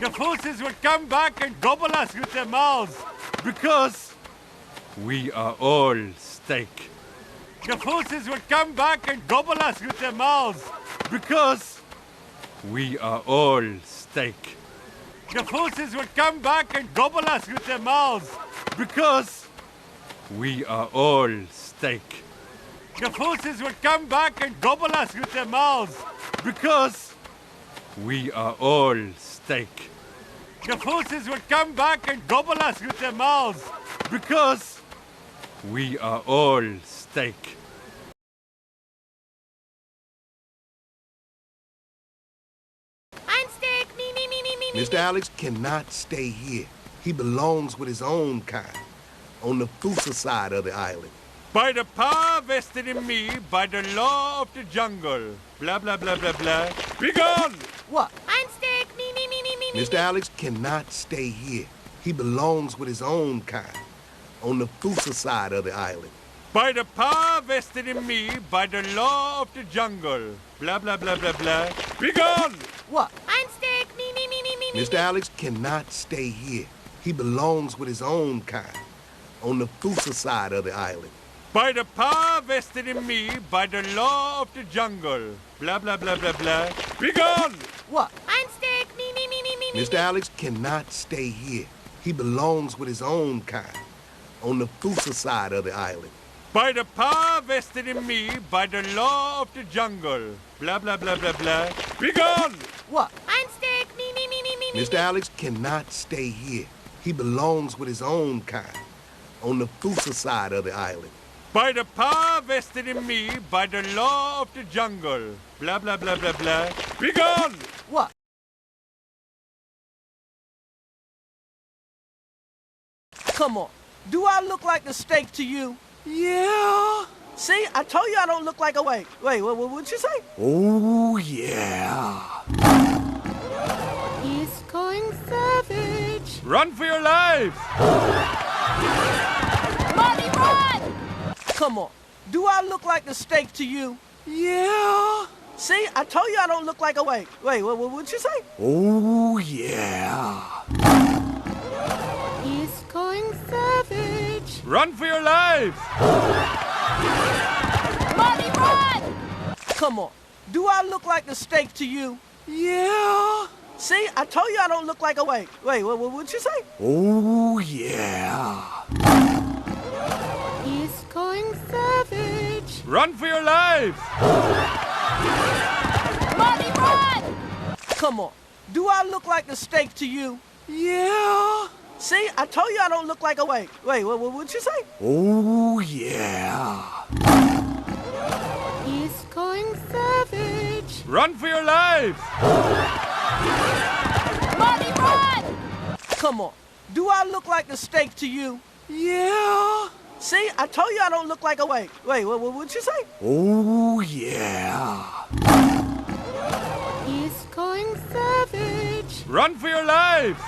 The forces will come back and gobble us with their mouths because we are all steak. The forces will come back and gobble us with their mouths because we are all steak. The forces will come back and gobble us with their mouths because we are all steak. The forces will come back and gobble us with their mouths because we are all steak. The forces will come back and gobble us with their mouths because we are all steak. I'm steak, me. Mr. Alex cannot stay here. He belongs with his own kind, on the Fusa side of the island. By the power vested in me by the law of the jungle. Blah, blah, blah, blah, blah. Be gone! What? I'm steak, me. Mr. Alex cannot stay here. He belongs with his own kind, on the Fusa side of the island. By the power vested in me by the law of the jungle. Blah, blah, blah, blah, blah. Be gone! What? I'm steak, me. Mr. Alex cannot stay here. He belongs with his own kind, on the Fusa side of the island. By the power vested in me by the law of the jungle. Blah, blah, blah, blah, blah. Be gone! What? I'm steak, me. Mr. Alex cannot stay here. He belongs with his own kind, on the Fusa side of the island. By the power vested in me by the law of the jungle. Blah, blah, blah, blah, blah. Be gone! What? I'm steak, me. Mr. Alex cannot stay here. He belongs with his own kind, on the Fusa side of the island. By the power vested in me by the law of the jungle. Blah, blah, blah, blah, blah. Be gone! What? Come on. Do I look like a steak to you? Yeah. See, I told you I don't look like a wait. Wait, what'd you say? Oh, yeah. He's going savage. Run for your lives! Marty, run! Come on. Do I look like a steak to you? Yeah. See, I told you I don't look like a wait. Wait, what'd you say? Oh, yeah. He's going savage. Run for your lives! Marty, run! Come on. Do I look like a steak to you? Yeah. See, I told you I don't look like a wait. Wait, what'd you say? Oh, yeah. He's going savage. Run for your lives! Marty, run! Come on. Do I look like a steak to you? Yeah. See, I told you I don't look like a wait. Wait, what'd you say? Oh, yeah. He's going savage. Run for your lives! Marty, run! Come on. Do I look like a steak to you? Yeah. See, I told you I don't look like a wait. Wait, what'd you say? Oh, yeah. He's going savage. Run for your lives!